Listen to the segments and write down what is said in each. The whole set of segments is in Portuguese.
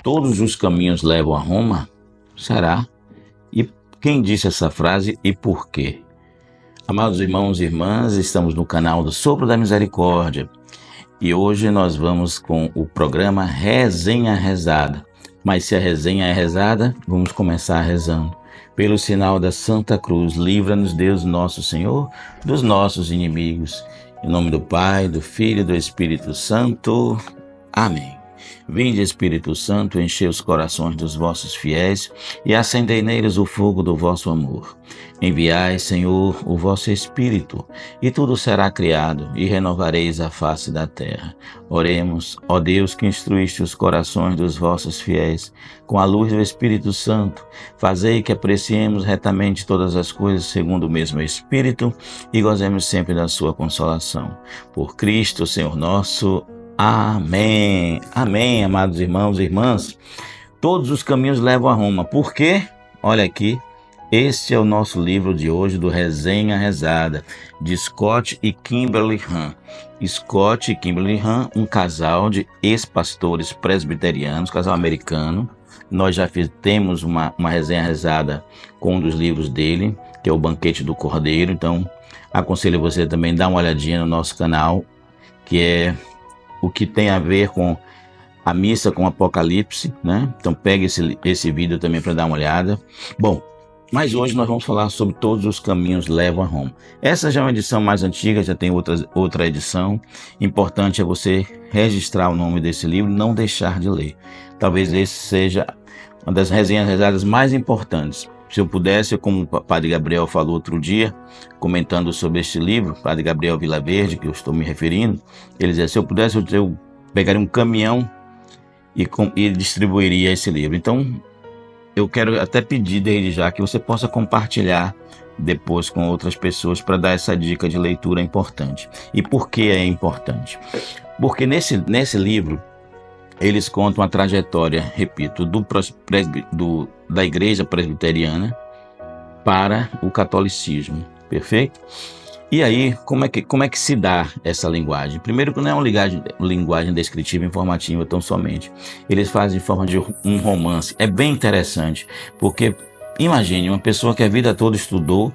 Todos os caminhos levam a Roma? Será? E quem disse essa frase e por quê? Amados irmãos e irmãs, estamos no canal do Sopro da Misericórdia e hoje nós vamos com o programa Resenha Rezada. Mas se a resenha é rezada, vamos começar rezando. Pelo sinal da Santa Cruz, livra-nos Deus nosso Senhor dos nossos inimigos. Em nome do Pai, do Filho e do Espírito Santo. Amém. Vinde, Espírito Santo, enchei os corações dos vossos fiéis e acendei neles o fogo do vosso amor. Enviai, Senhor, o vosso Espírito, e tudo será criado, e renovareis a face da terra. Oremos, ó Deus, que instruíste os corações dos vossos fiéis, com a luz do Espírito Santo, fazei que apreciemos retamente todas as coisas segundo o mesmo Espírito, e gozemos sempre da sua consolação. Por Cristo, Senhor nosso. Amém. Amém, amados irmãos e irmãs. Todos os caminhos levam a Roma. Por quê? Olha aqui. Este é o nosso livro de hoje do Resenha Rezada, de Scott e Kimberly Hahn. Scott e Kimberly Hahn, um casal de ex-pastores presbiterianos, casal americano. Nós já temos uma resenha rezada com um dos livros dele, que é o Banquete do Cordeiro. Então, aconselho você também a dar uma olhadinha no nosso canal, que é o que tem a ver com a missa com Apocalipse, né? Então pegue esse vídeo também para dar uma olhada. Bom, mas hoje nós vamos falar sobre Todos os Caminhos Levam a Roma. Essa já é uma edição mais antiga, já tem outra edição. Importante é você registrar o nome desse livro e não deixar de ler. Talvez esse seja uma das resenhas rezadas mais importantes. Se eu pudesse, como o Padre Gabriel falou outro dia, comentando sobre este livro, Padre Gabriel Vilaverde, que eu estou me referindo, ele dizia, se eu pudesse, eu pegaria um caminhão e distribuiria esse livro. Então, eu quero até pedir desde já que você possa compartilhar depois com outras pessoas para dar essa dica de leitura importante. E por que é importante? Porque nesse livro, eles contam a trajetória, repito, da igreja presbiteriana para o catolicismo, perfeito? E aí, como é que se dá essa linguagem? Primeiro que não é uma linguagem descritiva, informativa tão somente. Eles fazem em forma de um romance. É bem interessante, porque imagine uma pessoa que a vida toda estudou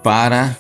para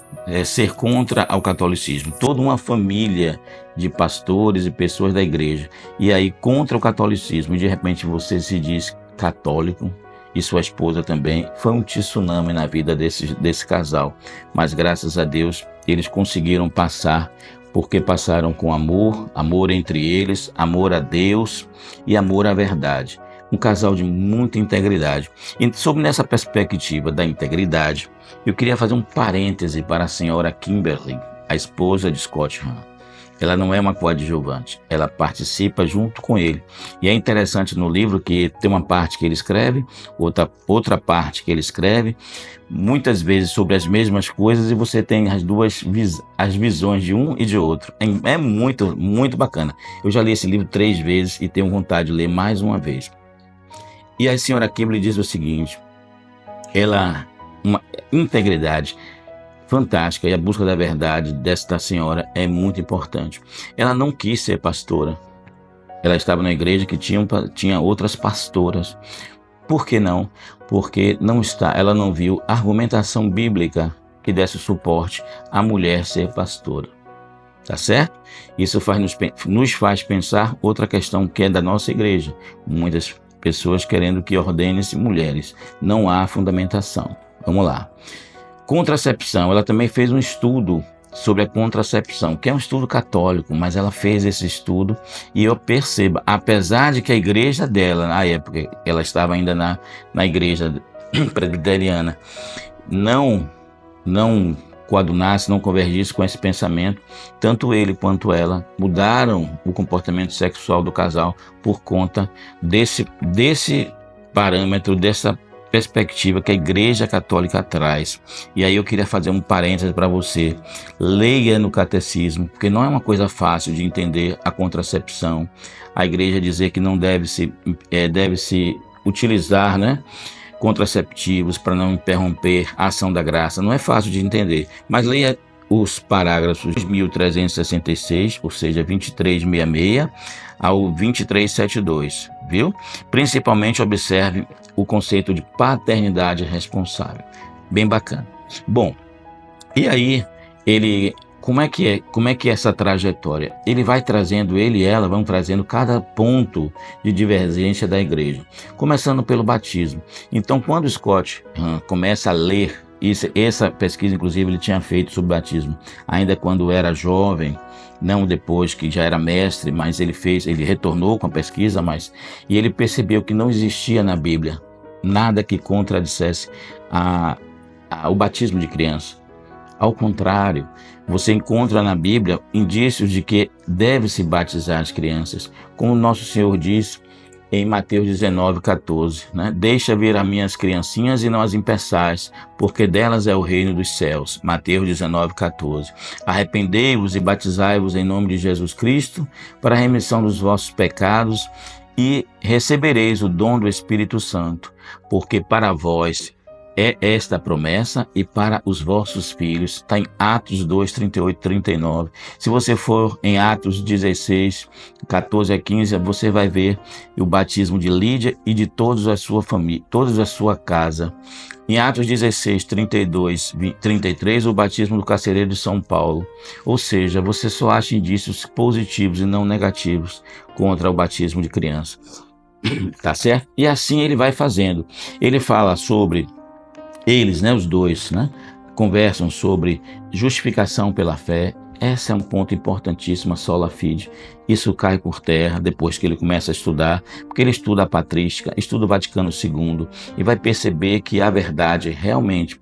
ser contra ao catolicismo. Toda uma família de pastores e pessoas da igreja. E aí contra o catolicismo. E de repente você se diz católico e sua esposa também. Foi um tsunami na vida desse casal. Mas graças a Deus eles conseguiram passar, porque passaram com amor, amor entre eles, amor a Deus e amor à verdade. Um casal de muita integridade. E sobre nessa perspectiva da integridade, eu queria fazer um parêntese para a senhora Kimberly, a esposa de Scott Hahn. Ela não é uma coadjuvante, ela participa junto com ele. E é interessante no livro que tem uma parte que ele escreve, outra parte que ele escreve, muitas vezes sobre as mesmas coisas, e você tem as visões de um e de outro. É muito, muito bacana. Eu já li esse livro 3 vezes e tenho vontade de ler mais uma vez. E a senhora Kimberly diz o seguinte, uma integridade fantástica, e a busca da verdade desta senhora é muito importante. Ela não quis ser pastora. Ela estava na igreja que tinha outras pastoras. Por que não? Porque ela não viu argumentação bíblica que desse suporte à mulher ser pastora. Tá certo? Isso nos faz pensar outra questão que é da nossa igreja. Muitas pessoas querendo que ordene-se mulheres. Não há fundamentação. Vamos lá. Contracepção. Ela também fez um estudo sobre a contracepção, que é um estudo católico, mas ela fez esse estudo e eu percebo, apesar de que a igreja dela, na época, ela estava ainda na igreja presbiteriana, não coadunasse, não convergisse com esse pensamento, tanto ele quanto ela mudaram o comportamento sexual do casal por conta desse parâmetro, dessa perspectiva que a Igreja Católica traz. E aí eu queria fazer um parênteses para você. Leia no catecismo, porque não é uma coisa fácil de entender a contracepção. A Igreja dizer que não deve se utilizar, contraceptivos para não interromper a ação da graça. Não é fácil de entender, mas leia os parágrafos 2366, ou seja, 2366 ao 2372. viu? Principalmente observe o conceito de paternidade responsável. Bem bacana. Bom, e aí como é que é essa trajetória? Ele vai trazendo, ele e ela vão trazendo cada ponto de divergência da igreja, começando pelo batismo. Então, quando Scott começa a ler essa pesquisa, inclusive, ele tinha feito sobre batismo, ainda quando era jovem, não depois que já era mestre, mas ele retornou com a pesquisa, e ele percebeu que não existia na Bíblia nada que contradissesse o batismo de criança. Ao contrário, você encontra na Bíblia indícios de que deve-se batizar as crianças, como o nosso Senhor diz em Mateus 19:14, né? Deixa vir as minhas criancinhas e não as impeçais, porque delas é o reino dos céus. Mateus 19:14. Arrependei-vos e batizai-vos em nome de Jesus Cristo para a remissão dos vossos pecados e recebereis o dom do Espírito Santo, porque para vós é esta a promessa e para os vossos filhos. Está em Atos 2, 38, 39. Se você for em Atos 16, 14 a 15, você vai ver o batismo de Lídia e de toda a sua família, toda a sua casa. Em Atos 16, 32, 33, o batismo do carcereiro de São Paulo. Ou seja, você só acha indícios positivos e não negativos contra o batismo de criança. Tá certo? E assim ele vai fazendo. Ele fala sobre eles, né, os dois, né, conversam sobre justificação pela fé. Esse é um ponto importantíssimo, a sola fide. Isso cai por terra depois que ele começa a estudar, porque ele estuda a patrística, estuda o Vaticano II e vai perceber que a verdade realmente,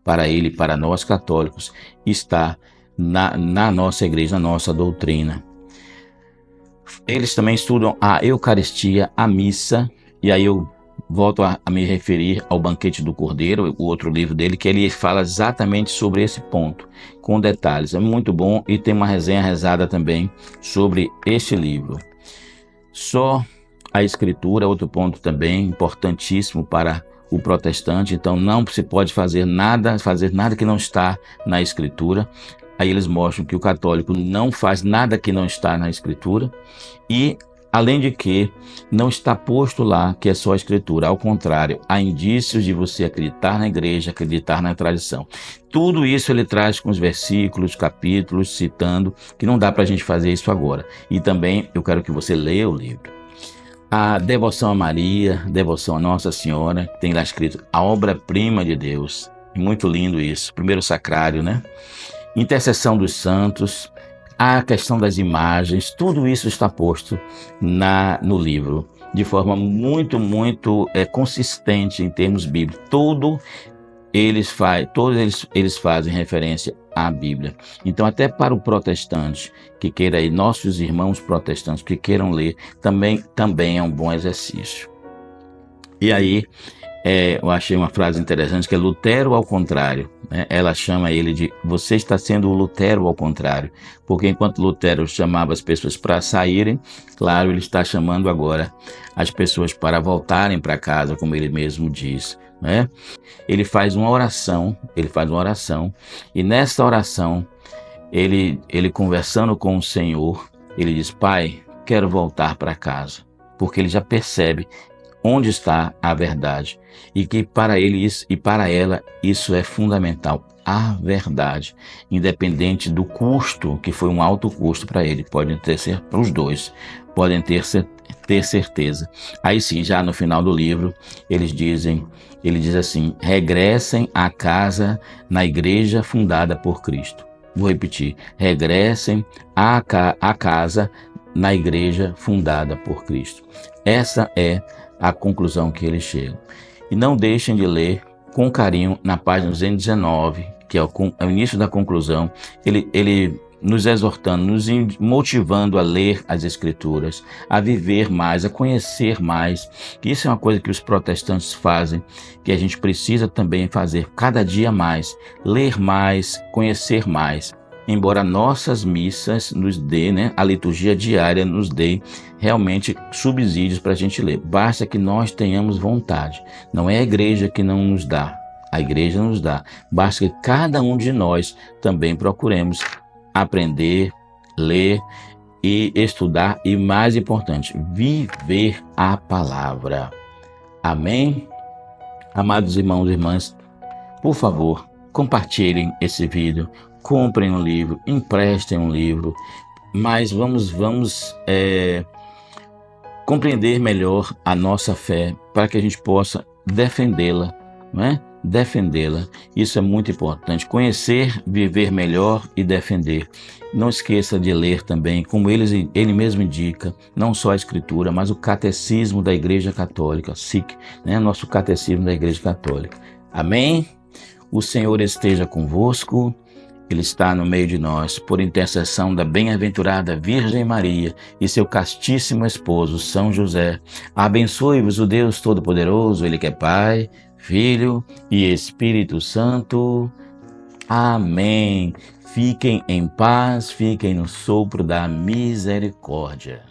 para ele, para nós católicos, está na nossa igreja, na nossa doutrina. Eles também estudam a Eucaristia, a missa, e aí eu volto a me referir ao Banquete do Cordeiro, o outro livro dele, que ele fala exatamente sobre esse ponto, com detalhes. É muito bom e tem uma resenha rezada também sobre este livro. Só a Escritura, outro ponto também importantíssimo para o protestante. Então não se pode fazer nada que não está na Escritura. Aí eles mostram que o católico não faz nada que não está na Escritura e além de que não está posto lá que é só a Escritura. Ao contrário, há indícios de você acreditar na igreja, acreditar na tradição. Tudo isso ele traz com os versículos, capítulos, citando, que não dá para a gente fazer isso agora. E também eu quero que você leia o livro. A devoção a Maria, devoção a Nossa Senhora, tem lá escrito a obra-prima de Deus. Muito lindo isso. Primeiro sacrário, né? Intercessão dos santos, a questão das imagens, tudo isso está posto no livro, de forma muito consistente em termos bíblicos. Todos eles fazem referência à Bíblia. Então, até para o protestante que queira ir, nossos irmãos protestantes que queiram ler, também é um bom exercício. E aí, eu achei uma frase interessante que é Lutero ao contrário, né? Ela chama ele de você está sendo o Lutero ao contrário, porque enquanto Lutero chamava as pessoas para saírem, claro, ele está chamando agora as pessoas para voltarem para casa, como ele mesmo diz, né? Ele faz uma oração e nessa oração ele conversando com o Senhor, ele diz: Pai, quero voltar para casa, porque ele já percebe onde está a verdade e que para ele isso, e para ela isso é fundamental, a verdade, independente do custo, que foi um alto custo para ele, podem ser para os dois, podem ter certeza. Aí sim, já no final do livro, ele diz assim: regressem à casa na igreja fundada por Cristo. Vou repetir: regressem à casa na igreja fundada por Cristo. Essa é a conclusão que ele chega. E não deixem de ler com carinho na página 219, que é o início da conclusão, ele nos exortando, nos motivando a ler as Escrituras, a viver mais, a conhecer mais. Isso é uma coisa que os protestantes fazem, que a gente precisa também fazer cada dia mais, ler mais, conhecer mais. Embora nossas missas nos dê, né, a liturgia diária nos dê realmente subsídios para a gente ler. Basta que nós tenhamos vontade. Não é a igreja que não nos dá, a igreja nos dá. Basta que cada um de nós também procuremos aprender, ler e estudar e, mais importante, viver a palavra. Amém? Amados irmãos e irmãs, por favor, compartilhem esse vídeo, comprem um livro, emprestem um livro, mas vamos compreender melhor a nossa fé para que a gente possa defendê-la, não é? Defendê-la. Isso é muito importante. Conhecer, viver melhor e defender. Não esqueça de ler também, como ele mesmo indica, não só a Escritura, mas o Catecismo da Igreja Católica, SIC, né? Nosso Catecismo da Igreja Católica. Amém? O Senhor esteja convosco. Ele está no meio de nós, por intercessão da bem-aventurada Virgem Maria e seu castíssimo esposo, São José. Abençoe-vos o Deus Todo-Poderoso, Ele que é Pai, Filho e Espírito Santo. Amém. Fiquem em paz, fiquem no sopro da misericórdia.